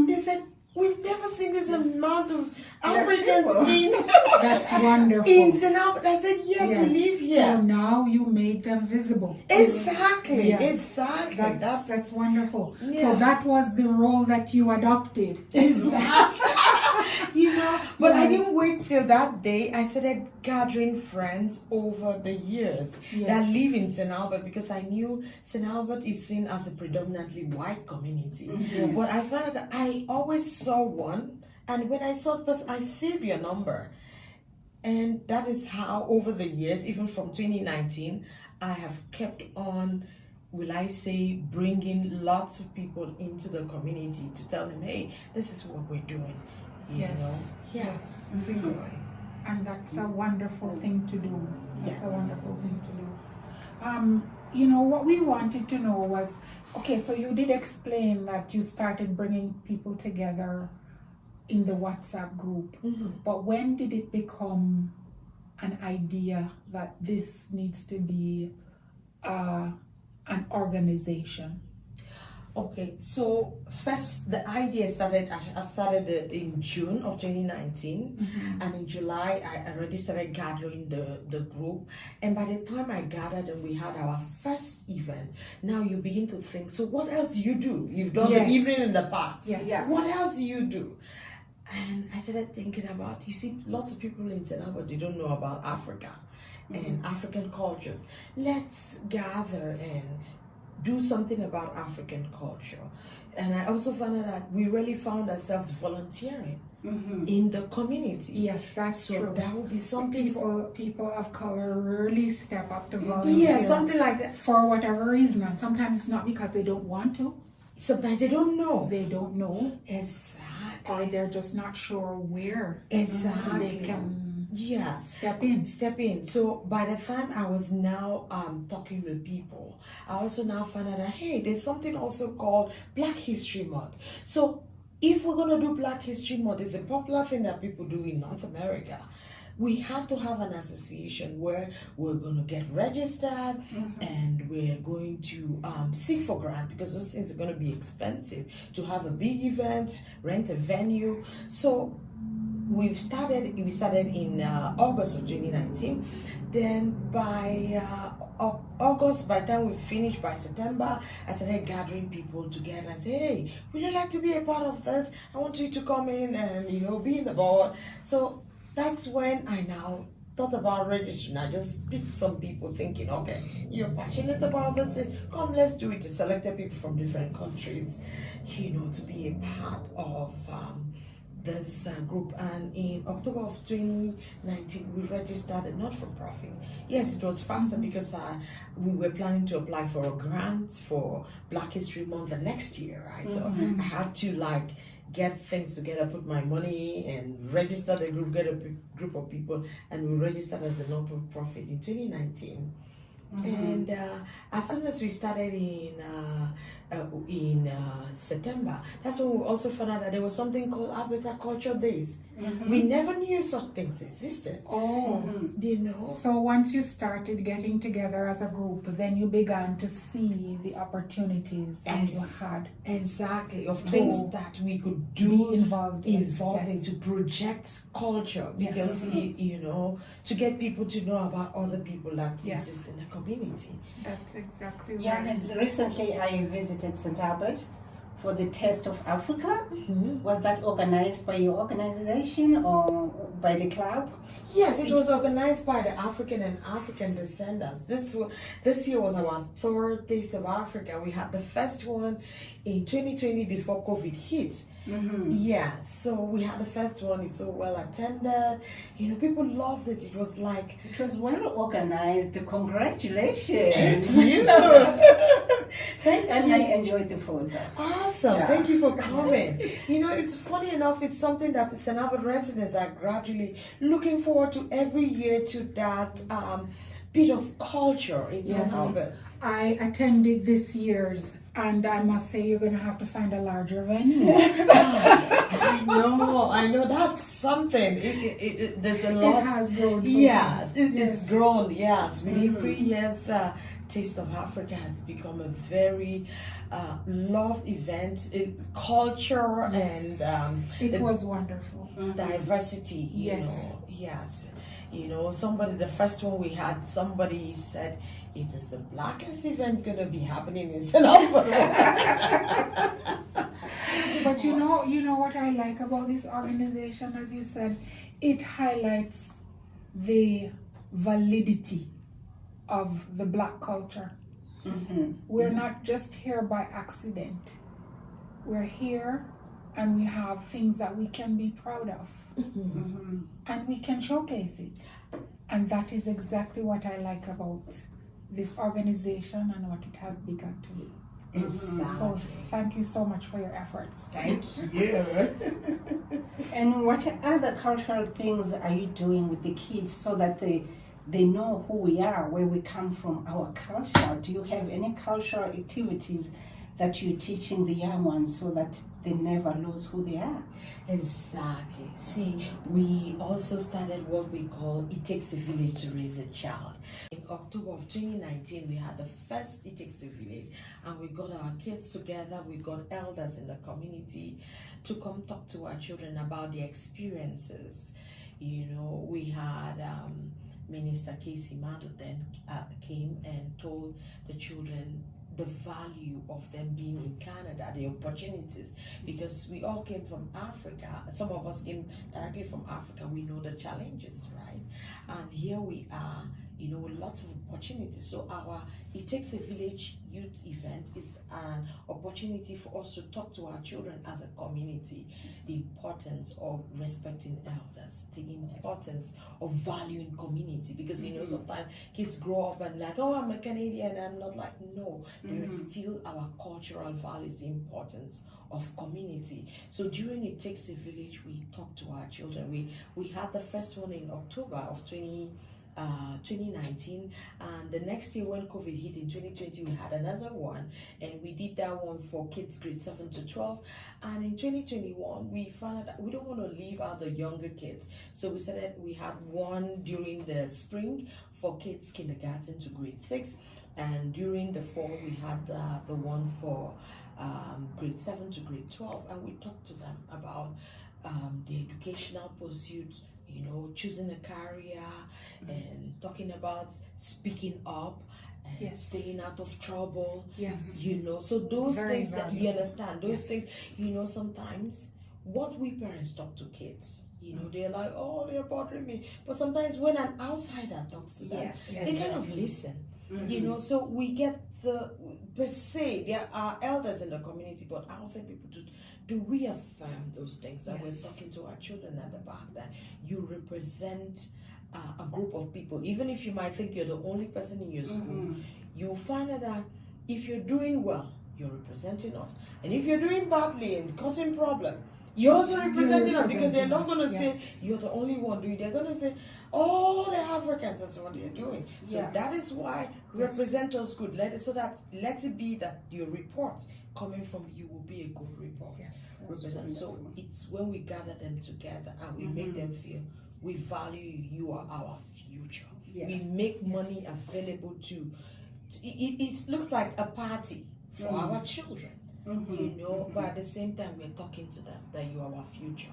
They said, we've never seen this amount of Africans in That's wonderful. in St. Albert. I said, yes, we live here. So now you made them visible. Exactly, Yes. exactly. That's wonderful. Yeah. So that was the role that you adopted. Exactly. But I Yes. didn't wait till that day. I started gathering friends over the years that live in St. Albert, because I knew St. Albert is seen as a predominantly white community. Yes. But I found that I always saw one, and when I saw the person, I saved your number. And that is how, over the years, even from 2019, I have kept on, will I say, bringing lots of people into the community to tell them, hey, this is what we're doing. You know? Yes. We're growing. And that's a wonderful thing to do. That's a wonderful thing to do. What we wanted to know was, okay, so you did explain that you started bringing people together in the WhatsApp group, but when did it become an idea that this needs to be an organization? Okay, so first the idea started, I started it in June of 2019, and in July I already started gathering the group, and by the time I gathered and we had our first event, now you begin to think, so what else do you do? You've done the evening in the park. Yes. What else do you do? And I started thinking about, you see, lots of people in St. Albert, they don't know about Africa and African cultures. Let's gather and do something about African culture. And I also found out that we really found ourselves volunteering in the community. Yes, that's so true. That would be something people of color really step up to volunteer. Yeah, something like that. For whatever reason. And sometimes it's not because they don't want to. Sometimes they don't know. They don't know. Exactly. Or they're just not sure where Exactly. they can step in. So by the time I was now talking with people, I also now found out that, hey, there's something also called Black History Month. So if we're going to do Black History Month, it's a popular thing that people do in North America. We have to have an association where we're going to get registered and we're going to seek for grant, because those things are going to be expensive to have a big event, rent a venue. So we started in August of 2019. Then by August, by the time we finished by September, I started gathering people together and say, hey, would you like to be a part of this? I want you to come in and, be in the board. So that's when I now thought about registering. I just picked some people thinking, okay, you're passionate about this, come, let's do it. To selected people from different countries, to be a part of this group. And in October of 2019, we registered a not-for-profit. Yes, it was faster because we were planning to apply for a grant for Black History Month the next year, right? So I had to get things together, put my money and register the group, get a group of people, and we registered as a non-profit in 2019. And as soon as we started in September, that's when we also found out that there was something called Alberta Culture Days. We never knew such things existed. So once you started getting together as a group, then you began to see the opportunities that you had. Exactly, of things that we could do, involved in to project culture, because to get people to know about other people that exist in the community. That's exactly right. Yeah, and recently I visited St. Albert for the Taste of Africa. Was that organized by your organization or by the club? Yes, it was organized by the African and African descendants. This year was our third Taste of Africa. We had the first one in 2020 before COVID hit. Yeah, so we had the first one. It's so well attended. People loved it. It was well organized. Congratulations! Thank you. And I enjoyed the food. Awesome. Yeah. Thank you for coming. It's funny enough, it's something that St. Albert residents are gradually looking forward to every year, to that bit of culture in St. Albert. I attended this year's, and I must say you're going to have to find a larger venue. I know that's something. There's a lot. It has grown. Yes, it's grown. Yes, within 3 years, Taste of Africa has become a very loved event, culture Yes. and It was wonderful. diversity. You Yes. know, yes. You know, the first one we had, somebody said, it is the blackest event going to be happening in St. Albert. But you know what I like about this organization, as you said, it highlights the validity of the Black culture. We're not just here by accident. We're here and we have things that we can be proud of. And we can showcase it. And that is exactly what I like about this organization and what it has begun to do. So thank you so much for your efforts. Thank you. And what other cultural things are you doing with the kids so that they know who we are, where we come from, our culture? Do you have any cultural activities that you're teaching the young ones so that they never lose who they are? Exactly. See, we also started what we call It Takes a Village to Raise a Child. In October of 2019, we had the first It Takes a Village, and we got our kids together, we got elders in the community to come talk to our children about their experiences. You know, we had Minister Casey Mado then came and told the children the value of them being in Canada, the opportunities, because we all came from Africa. Some of us came directly from Africa. We know the challenges, right? And here we are, you know, with lots of opportunities. So our It Takes a Village youth event is an opportunity for us to talk to our children as a community, the importance of respecting elders, the importance of valuing community, because you know sometimes kids grow up and like, oh, I'm a Canadian, I'm not like, no, there is still our cultural values, the importance of community. So during It Takes a Village, we talk to our children. We had the first one in October of 2019, and the next year when COVID hit in 2020, we had another one, and we did that one for kids grade 7 to 12. And in 2021, we found out that we don't want to leave out the younger kids, so we had one during the spring for kids kindergarten to grade 6, and during the fall we had the one for grade 7 to grade 12, and we talked to them about the educational pursuit, you know, choosing a career, and talking about speaking up and staying out of trouble. You know, so those Very things that you understand, those things, you know, sometimes what we parents talk to kids, you know, they're like, oh, they're bothering me. But sometimes when an outsider talks to them, they kind of listen. You know, so we get per se, there are elders in the community, but outside people to reaffirm those things that we're talking to our children at the back, that you represent a group of people. Even if you might think you're the only person in your school, you'll find out that if you're doing well, you're representing us. And if you're doing badly and causing problem, you're also representing us, because they're not going to say you're the only one doing it. They're going to say, all the Africans, that's what they're doing. So that is why represent us good. Let it be that your reports coming from you will be a good report. Represent. So it's when we gather them together and we make them feel we value you, you are our future. We make money available to it looks like a party for our children. You know, but at the same time we're talking to them that you are our future.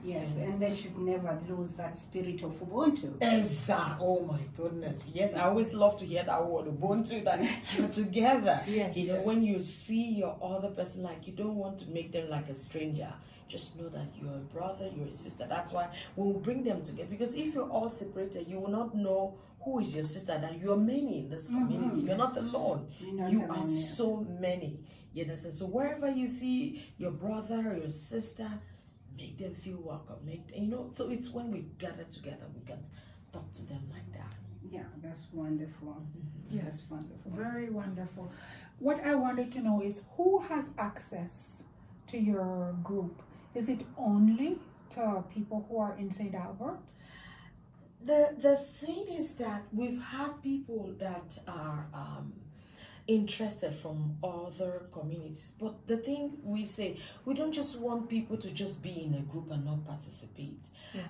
Yes, and they should never lose that spirit of Ubuntu. Exactly. Oh my goodness. Yes, I always love to hear that word, Ubuntu, that you're together. You know, when you see your other person, like, you don't want to make them like a stranger. Just know that you're a brother, you're a sister. That's why we'll bring them together. Because if you're all separated, you will not know who is your sister. That you're many in this community. You're not alone. You are so many. You understand? So wherever you see your brother or your sister, make them feel welcome. You know, so it's when we gather together, we can talk to them like that. Yeah, that's wonderful. That's wonderful. Very wonderful. What I wanted to know is, who has access to your group? Is it only to people who are in St. Albert? The thing is that we've had people that are interested from other communities, but the thing we say, we don't just want people to just be in a group and not participate.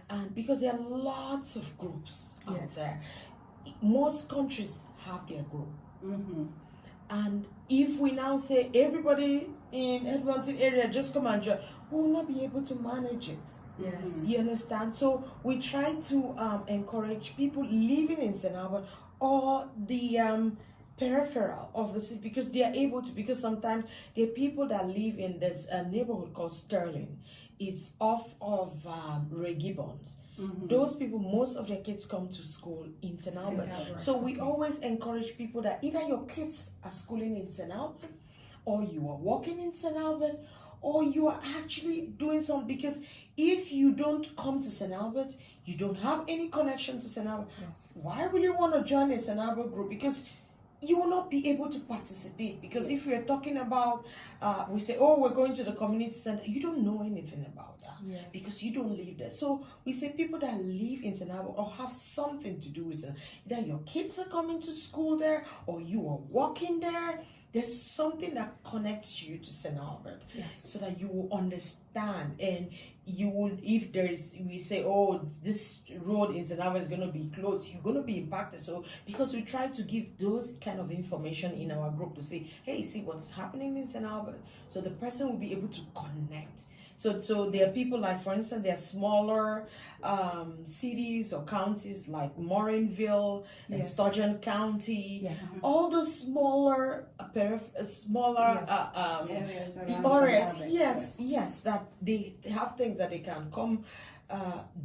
And because there are lots of groups out there, most countries have their group. And if we now say everybody in Edmonton area just come and join, we will not be able to manage it. Yes. You understand? So we try to encourage people living in St. Albert or the peripheral of the city, because they are able to, because sometimes there are people that live in this neighborhood called Sterling. It's off of Ray Gibbons. Those people, most of their kids come to school in St. Albert. So we always encourage people that either your kids are schooling in St. Albert, or you are working in St. Albert, or you are actually doing something, because if you don't come to St. Albert, you don't have any connection to St. Albert. Yes. Why will you want to join a St. Albert group? Because you will not be able to participate. Because if we are talking about, we say, oh, we're going to the community center, you don't know anything about that. Yes. Because you don't live there. So we say people that live in St. Albert or have something to do with it, either your kids are coming to school there or you are working there. There's something that connects you to St. Albert, Yes. so that you will understand, and you will, if we say, oh, this road in St. Albert is going to be closed, you're going to be impacted. So because we try to give those kind of information in our group to say, hey, see what's happening in St. Albert, so the person will be able to connect. So there are people like, for instance, there are smaller cities or counties like Morinville and Yes. Sturgeon County. Yes. All those smaller, Yes. Areas around areas, St. Albert, yes, that they have things that they can come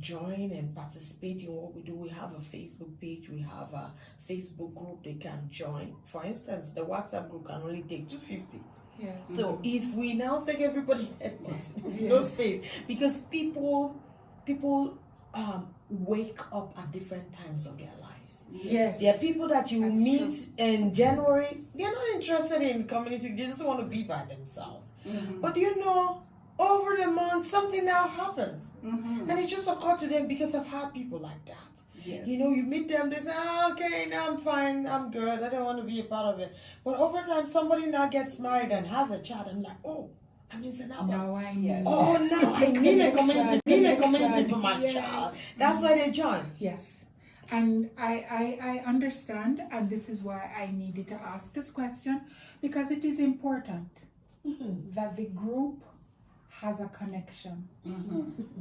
join and participate in what we do. We have a Facebook page, we have a Facebook group they can join. For instance, the WhatsApp group can only take 250. Yes. So if we now take everybody in Edmonton, no space, because people wake up at different times of their lives. Yes. There are people that you That's meet true. in January, they're not interested in community, they just want to be by themselves. But over the month, something now happens. And it just occurred to them, because I've had people like that. Yes. You meet them, they say, okay, now I'm fine, I'm good, I don't want to be a part of it. But over time, somebody now gets married and has a child, I'm like, oh, I'm in St. Albert. Now I Yes. know. Oh, now I need a community for my Yes. child. That's why they join. Yes. And I understand, and this is why I needed to ask this question, because it is important that the group has a connection,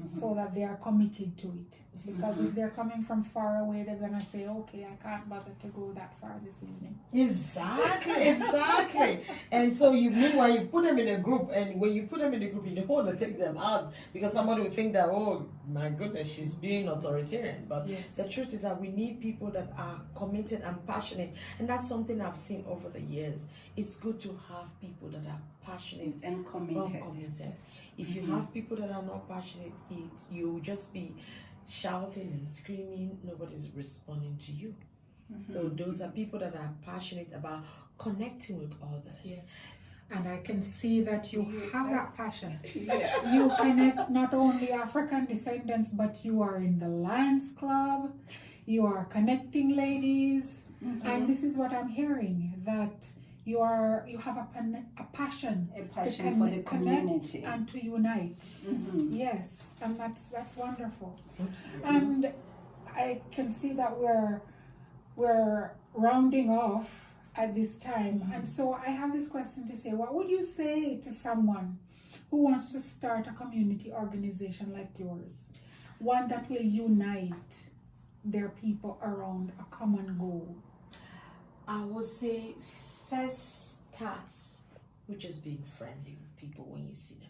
so that they are committed to it. Because if they're coming from far away, they're gonna say, okay, I can't bother to go that far this evening. Exactly. And so meanwhile, you put them in a group, and when you put them in a group, you don't want to take them out, because somebody will think that, oh my goodness, she's being authoritarian. But Yes. the truth is that we need people that are committed and passionate, and that's something I've seen over the years. It's good to have people that are passionate And committed. uncommitted. If you have people that are not passionate, you'll just be shouting and screaming, nobody's responding to you. So those are people that are passionate about connecting with others. Yes. And I can see that you have that passion. Yes. You connect not only African descendants, but you are in the Lions Club, you are connecting ladies, and this is what I'm hearing, that you have a passion, A passion to for the connect community. and to unite. Yes, and that's wonderful. And I can see that we're rounding off at this time, and so I have this question to say: what would you say to someone who wants to start a community organization like yours, one that will unite their people around a common goal? I would say first start with just being friendly with people when you see them.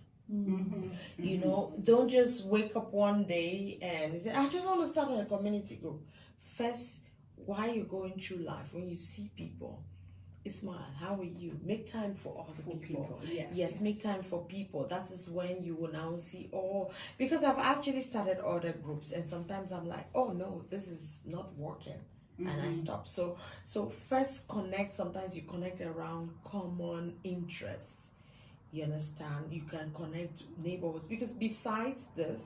Don't just wake up one day and say, I just want to start a community group. First, while you're going through life, when you see people, smile. How are you? Make time for other people. Yes, make time for people. That is when you will now see, because I've actually started other groups, and sometimes I'm like, oh no, this is not working. And I stop. So first connect. Sometimes you connect around common interests. You understand? You can connect neighborhoods, because besides this,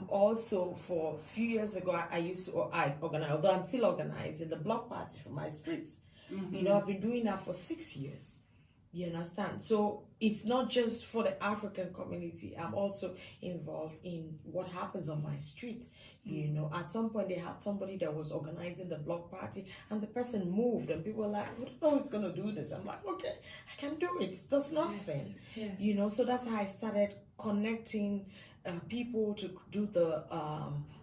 also for a few years ago, I organize, although I'm still organizing the block party for my street. I've been doing that for 6 years. You understand? So it's not just for the African community. I'm also involved in what happens on my street. You know, at some point they had somebody that was organizing the block party, and the person moved, and people were like, "We don't know who's gonna do this." I'm like, "Okay, I can do it. It does nothing." Yes. You know, so that's how I started connecting people to do the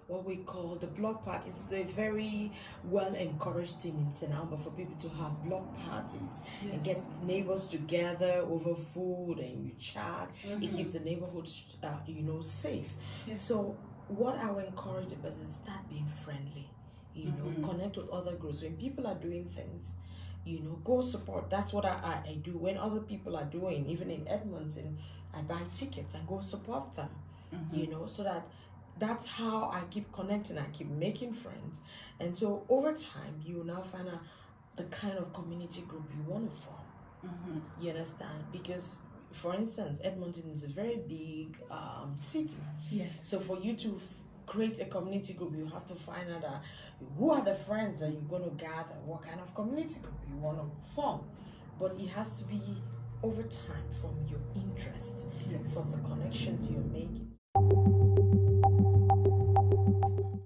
what we call the block parties. It's a very well encouraged thing in St. Albert for people to have block parties and get neighbors together over food, and you chat. It keeps the neighborhood you know, safe. So what I would encourage the person is start being friendly, you know, connect with other groups. When people are doing things, you know, go support. That's what I do. When other people are doing, even in Edmonton, I buy tickets and go support them, you know, so that's how I keep connecting. I keep making friends. And so over time, you will now find out the kind of community group you want to form. You understand? Because, for instance, Edmonton is a very big city. Yes. So for you to create a community group, you have to find out who are the friends that you're going to gather, what kind of community group you want to form. But it has to be over time from your interest, from the connections you're making.